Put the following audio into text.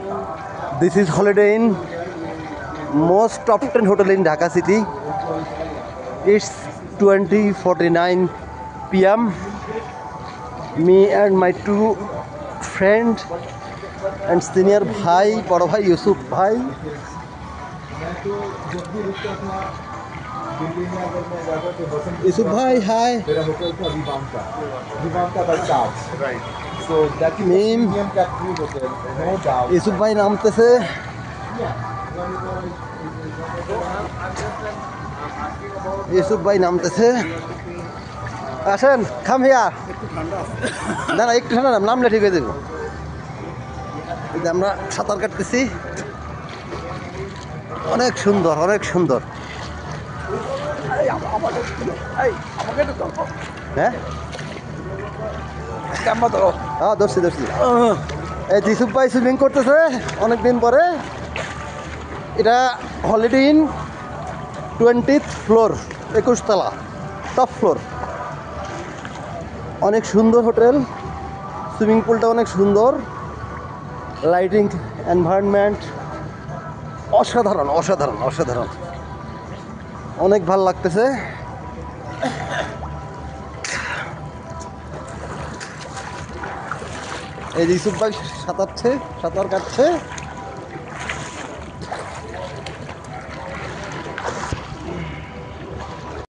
This is Holiday Inn, most top 10 hotel in Dhaka city. It's 20:49 p.m. Me and my two friends and senior bhai, bada bhai Yusuf bhai. Yusuf bhai, hi. मेरा hotel था विवांता का Taj right so that is Name? Premium category hotel no doubt Yusuf bhai নামতেছে। ইউসুফ ভাই নামতেছে, আসেন খাম হিয়া। না না একটু ঠান্ডা নামলে ঠিক হয়ে যাবো। এই যে আমরা সাঁতার কাটতেছি, অনেক সুন্দর অনেক সুন্দর। হ্যাঁ হ্যাঁ ধরছি ধরছি। এই ইউসুফ ভাই সুইমিং করতেছে অনেকদিন পরে। এটা হলিডে ইন 20th ফ্লোর, 21 তলা, টপ ফ্লোর। অনেক সুন্দর হোটেল, সুইমিং পুলটা অনেক সুন্দর, লাইটিং এনভায়রনমেন্ট অসাধারণ অসাধারণ অসাধারণ, অনেক ভালো লাগতেছে। এই যে ইউসুফ ভাই সাঁতার কাটছে।